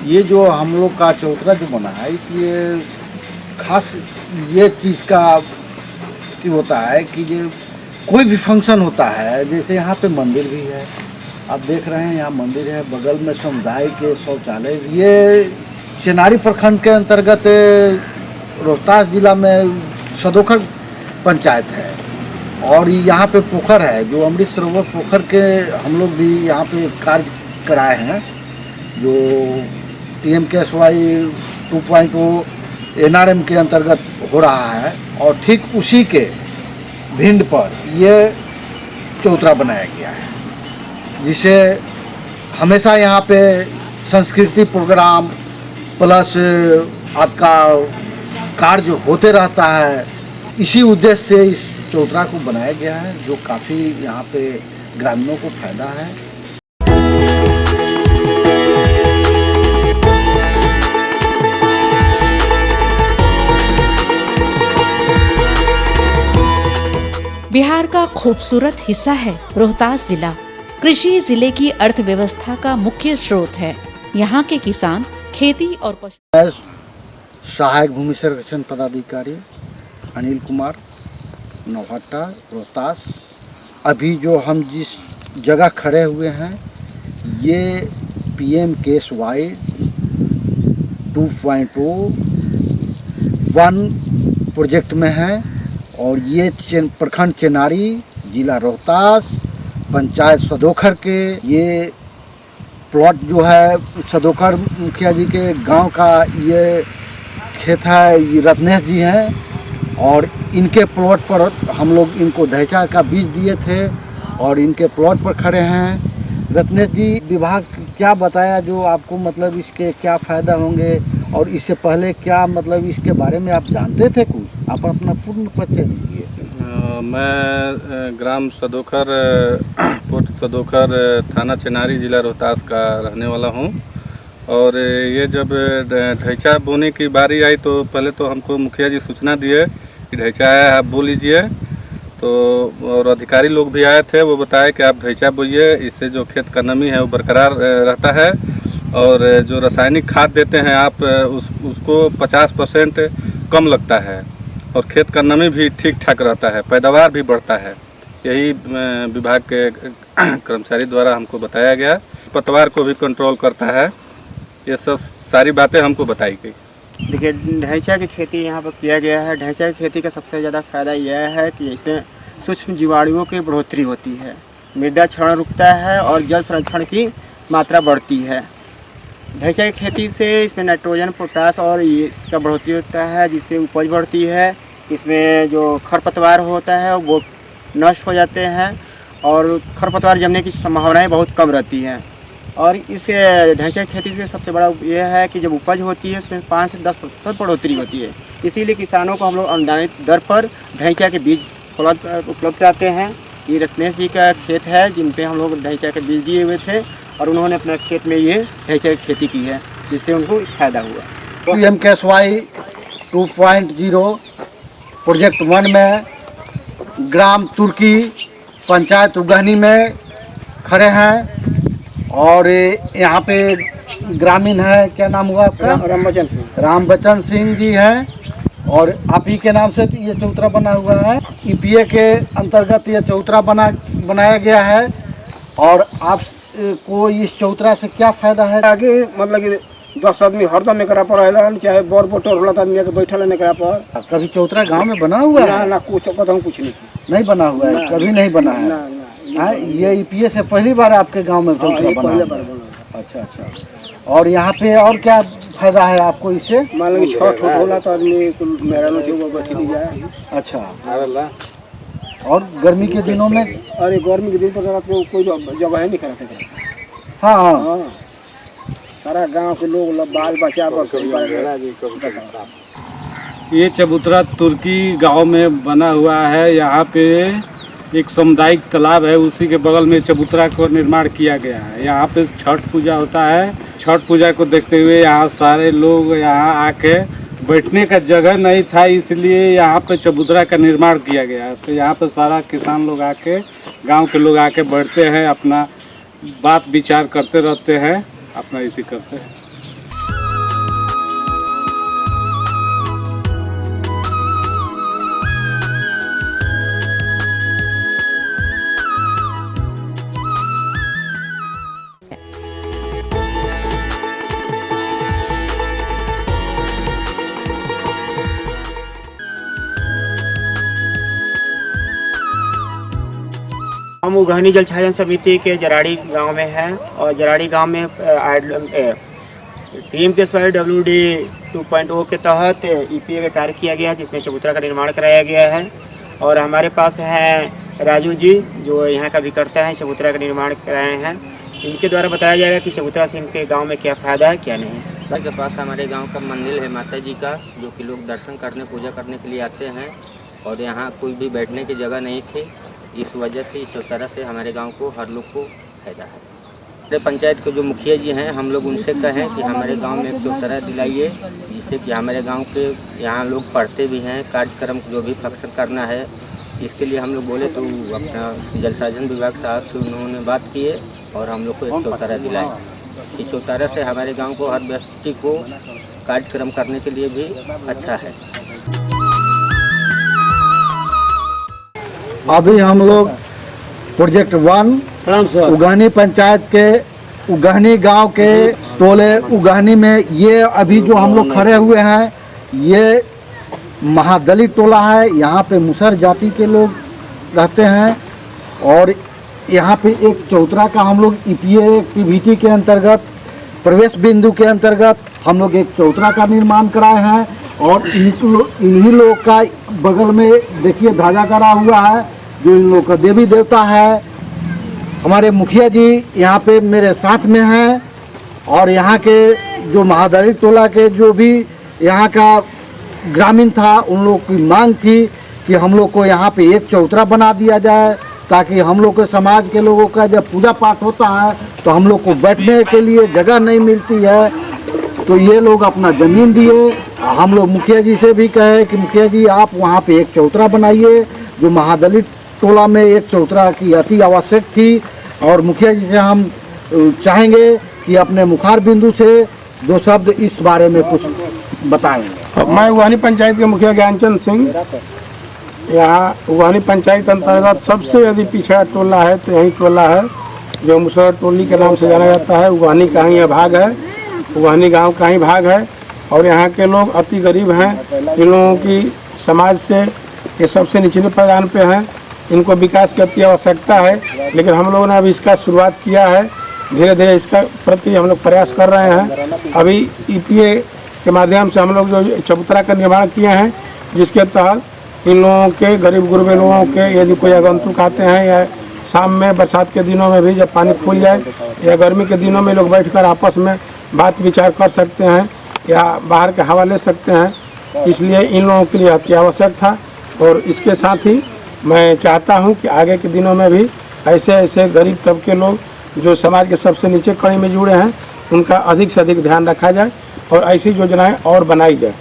ये जो हम लोग का चौतरा जो बना है, इसलिए खास ये चीज़ का होता है कि जो कोई भी फंक्शन होता है, जैसे यहाँ पे मंदिर भी है, आप देख रहे हैं यहाँ मंदिर है, बगल में समुदाय के शौचालय। ये चेनारी प्रखंड के अंतर्गत रोहतास जिला में सदोखर पंचायत है, और यहाँ पे पोखर है जो अमृत सरोवर पोखर के हम लोग भी यहाँ पे कार्य कराए हैं, जो PMKSY 2.0 NRM के अंतर्गत हो रहा है। और ठीक उसी के भिंड पर ये चौतरा बनाया गया है, जिसे हमेशा यहाँ पे संस्कृति प्रोग्राम प्लस आपका कार्य जो होते रहता है, इसी उद्देश्य से इस चौतरा को बनाया गया है, जो काफ़ी यहाँ पे ग्रामीणों को फायदा है। बिहार का खूबसूरत हिस्सा है रोहतास जिला। कृषि जिले की अर्थव्यवस्था का मुख्य स्रोत है। यहाँ के किसान खेती और पशु। सहायक भूमि संरक्षण पदाधिकारी अनिल कुमार, नौहट्टा, रोहतास। अभी जो हम जिस जगह खड़े हुए हैं, ये PMKSY 2.1 प्रोजेक्ट में है, और ये प्रखंड चेनारी, जिला रोहतास, पंचायत सदोखर के ये प्लॉट जो है, सदोखर मुखिया जी के गांव का ये खेत है, ये रत्नेश जी हैं, और इनके प्लॉट पर हम लोग इनको धैचा का बीज दिए थे, और इनके प्लॉट पर खड़े हैं। रत्नेश जी, विभाग क्या बताया जो आपको मतलब इसके क्या फ़ायदा होंगे, और इससे पहले क्या मतलब इसके बारे में आप जानते थे कुछ? आप अपना पूर्ण परिचय दीजिए। मैं ग्राम सदोखर, पोस्ट सदोखर, थाना चेनारी, जिला रोहतास का रहने वाला हूं। और ये जब ढैचा बोने की बारी आई तो पहले तो हमको मुखिया जी सूचना दिए कि ढैचा है, आप बो लीजिए। तो और अधिकारी लोग भी आए थे, वो बताए कि आप ढैचा बोइए, इससे जो खेत का नमी है वो बरकरार रहता है, और जो रासायनिक खाद देते हैं आप उसको 50% कम लगता है, और खेत का नमी भी ठीक ठाक रहता है, पैदावार भी बढ़ता है। यही विभाग के कर्मचारी द्वारा हमको बताया गया। पतवार को भी कंट्रोल करता है, ये सब सारी बातें हमको बताई गई। देखिए, ढैचा की खेती यहाँ पर किया गया है। ढैचा की खेती का सबसे ज़्यादा फायदा यह है कि इसमें सूक्ष्म जीवाणुओं की बढ़ोतरी होती है, मृदा क्षरण रुकता है और जल संरक्षण की मात्रा बढ़ती है। ढैचा की खेती से इसमें नाइट्रोजन, पोटास और इसका बढ़ोतरी होता है, जिससे उपज बढ़ती है। इसमें जो खरपतवार होता है वो नष्ट हो जाते हैं, और खरपतवार जमने की संभावनाएं बहुत कम रहती हैं। और इस ढैचा की खेती से सबसे बड़ा यह है कि जब उपज होती है उसमें 5 से 10% बढ़ोतरी होती है। इसीलिए किसानों को हम लोग अनुदानित दर पर ढैचा के बीज उपलब्ध कराते हैं। ये रत्नेश जी का खेत है, जिन पे हम लोग ढैचा के बीज दिए हुए थे, और उन्होंने अपने खेत में ये ढैचा की खेती की है, जिससे उनको फ़ायदा हुआ। PMKSY 2.0 प्रोजेक्ट 1 में ग्राम तुर्की, पंचायत उगहनी में खड़े हैं, और यहाँ पे ग्रामीण है, क्या नाम हुआ आपका? रामबचन सिंह जी हैं, और आप ही के नाम से ये चौतरा बना हुआ है। EPA के अंतर्गत ये चौतरा बनाया गया है। और आप को इस चौतरा से क्या फायदा है? आगे मतलब कि 10 आदमी हरदम एकरा पर आएला, चाहे बोर बोटर होला तो आदमी के बैठल है एकरा पर। कभी चौतरा गांव में बना हुआ है? ना कुछ बताऊं, कुछ नहीं बना हुआ है, कभी नहीं बना है। हाँ, ये EPA से पहली बार आपके गांव में चौतरा बना है? अच्छा। और यहाँ पे और क्या फायदा है आपको इससे? मान लो छठ होला तो आदमी मेरा लोग बैठी दी जाए। अच्छा। और गर्मी के दिनों में? अरे गर्मी के दिन पर कोई जगह नहीं कराते। हाँ। सारा गांव के लोग बाल बच्चा बस। ये चबूतरा तुर्की गांव में बना हुआ है। यहाँ पे एक सामुदायिक तालाब है, उसी के बगल में चबूतरा को निर्माण किया गया है। यहाँ पे छठ पूजा होता है। छठ पूजा को देखते हुए यहाँ सारे लोग यहाँ आके, बैठने का जगह नहीं था, इसलिए यहाँ पे चबूतरा का निर्माण किया गया है। तो यहाँ पे सारा किसान लोग आके, गांव के लोग आके बैठते हैं, अपना बात विचार करते रहते हैं, अपना इसी करते हैं। उगहनी जल छाजन समिति के जराड़ी गांव में हैं और जराड़ी गांव में टीम के WD 2.0 के तहत EPA का कार्य किया गया है, जिसमें चबूतरा का निर्माण कराया गया है। और हमारे पास हैं राजू जी, जो यहाँ का अभिकर्ता हैं, चबूतरा का निर्माण कराए हैं। इनके द्वारा बताया जाएगा कि चबूतरा से इनके गांव में क्या फ़ायदा है क्या नहीं। के पास हमारे गांव का मंदिर है माता जी का, जो कि लोग दर्शन करने पूजा करने के लिए आते हैं, और यहाँ कोई भी बैठने की जगह नहीं थी। इस वजह से चौतारा से हमारे गांव को हर लोग को फायदा है। हमारे पंचायत के जो मुखिया जी हैं, हम लोग उनसे कहें कि हमारे गांव में एक चौतारा दिलाइए, जिससे कि हमारे गांव के यहाँ लोग पढ़ते भी हैं, कार्यक्रम जो भी फंक्शन करना है इसके लिए हम लोग बोले तो अपना जल संसाधन विभाग साहब से उन्होंने बात किए और हम लोग को एक चौतारा दिलाए। इस चौतारा से हमारे गाँव को हर व्यक्ति को कार्यक्रम करने के लिए भी अच्छा है। अभी हम लोग प्रोजेक्ट 1 उगहनी पंचायत के उगहनी गांव के टोले उगहनी में ये अभी जो हम लोग खड़े हुए हैं, ये महादलित टोला है। यहाँ पे मुसहर जाति के लोग रहते हैं और यहाँ पे एक चौतरा का हम लोग EPA एक्टिविटी के अंतर्गत प्रवेश बिंदु के अंतर्गत हम लोग एक चौतरा का निर्माण कराए हैं। और इन्हीं लोग का बगल में देखिए ध्वजा करा हुआ है, जो इन लोग का देवी देवता है। हमारे मुखिया जी यहाँ पे मेरे साथ में हैं और यहाँ के जो महादलित टोला के जो भी यहाँ का ग्रामीण था, उन लोग की मांग थी कि हम लोग को यहाँ पे एक चौतरा बना दिया जाए, ताकि हम लोग के समाज के लोगों का जब पूजा पाठ होता है तो हम लोग को बैठने के लिए जगह नहीं मिलती है। तो ये लोग अपना ज़मीन दिए। हम लोग मुखिया जी से भी कहे कि मुखिया जी आप वहाँ पे एक चौतरा बनाइए। जो महादलित टोला में एक चौतरा की अति आवश्यक थी और मुखिया जी से हम चाहेंगे कि अपने मुखार बिंदु से 2 शब्द इस बारे में कुछ बताएं। मैं उगहनी पंचायत के मुखिया ज्ञानचंद सिंह। यहाँ उगहनी पंचायत अंतर्गत सबसे यदि पिछड़ा टोला है तो यही टोला है, जो मुसहर टोली के नाम से जाना जाता है। उगहनी का ही यह भाग है, उगहनी गांव का ही भाग है और यहाँ के लोग अति गरीब हैं। इन लोगों की समाज से ये सबसे निचले पैदान पे हैं, इनको विकास की अति आवश्यकता है। लेकिन हम लोगों ने अभी इसका शुरुआत किया है, धीरे धीरे इसका प्रति हम लोग प्रयास कर रहे हैं। अभी EPA के माध्यम से हम लोग जो चबूतरा का निर्माण किए हैं, जिसके तहत इन लोगों के गरीब गुरबे लोगों के यदि कोई आगंतुक आते हैं या शाम में बरसात के दिनों में भी जब पानी फूल जाए या गर्मी के दिनों में लोग बैठकर आपस में बात विचार कर सकते हैं या बाहर के हवा ले सकते हैं। इसलिए इन लोगों के लिए अति आवश्यक था। और इसके साथ ही मैं चाहता हूं कि आगे के दिनों में भी ऐसे ऐसे गरीब तबके लोग जो समाज के सबसे नीचे कड़ी में जुड़े हैं, उनका अधिक से अधिक ध्यान रखा जाए और ऐसी योजनाएं और बनाई जाए।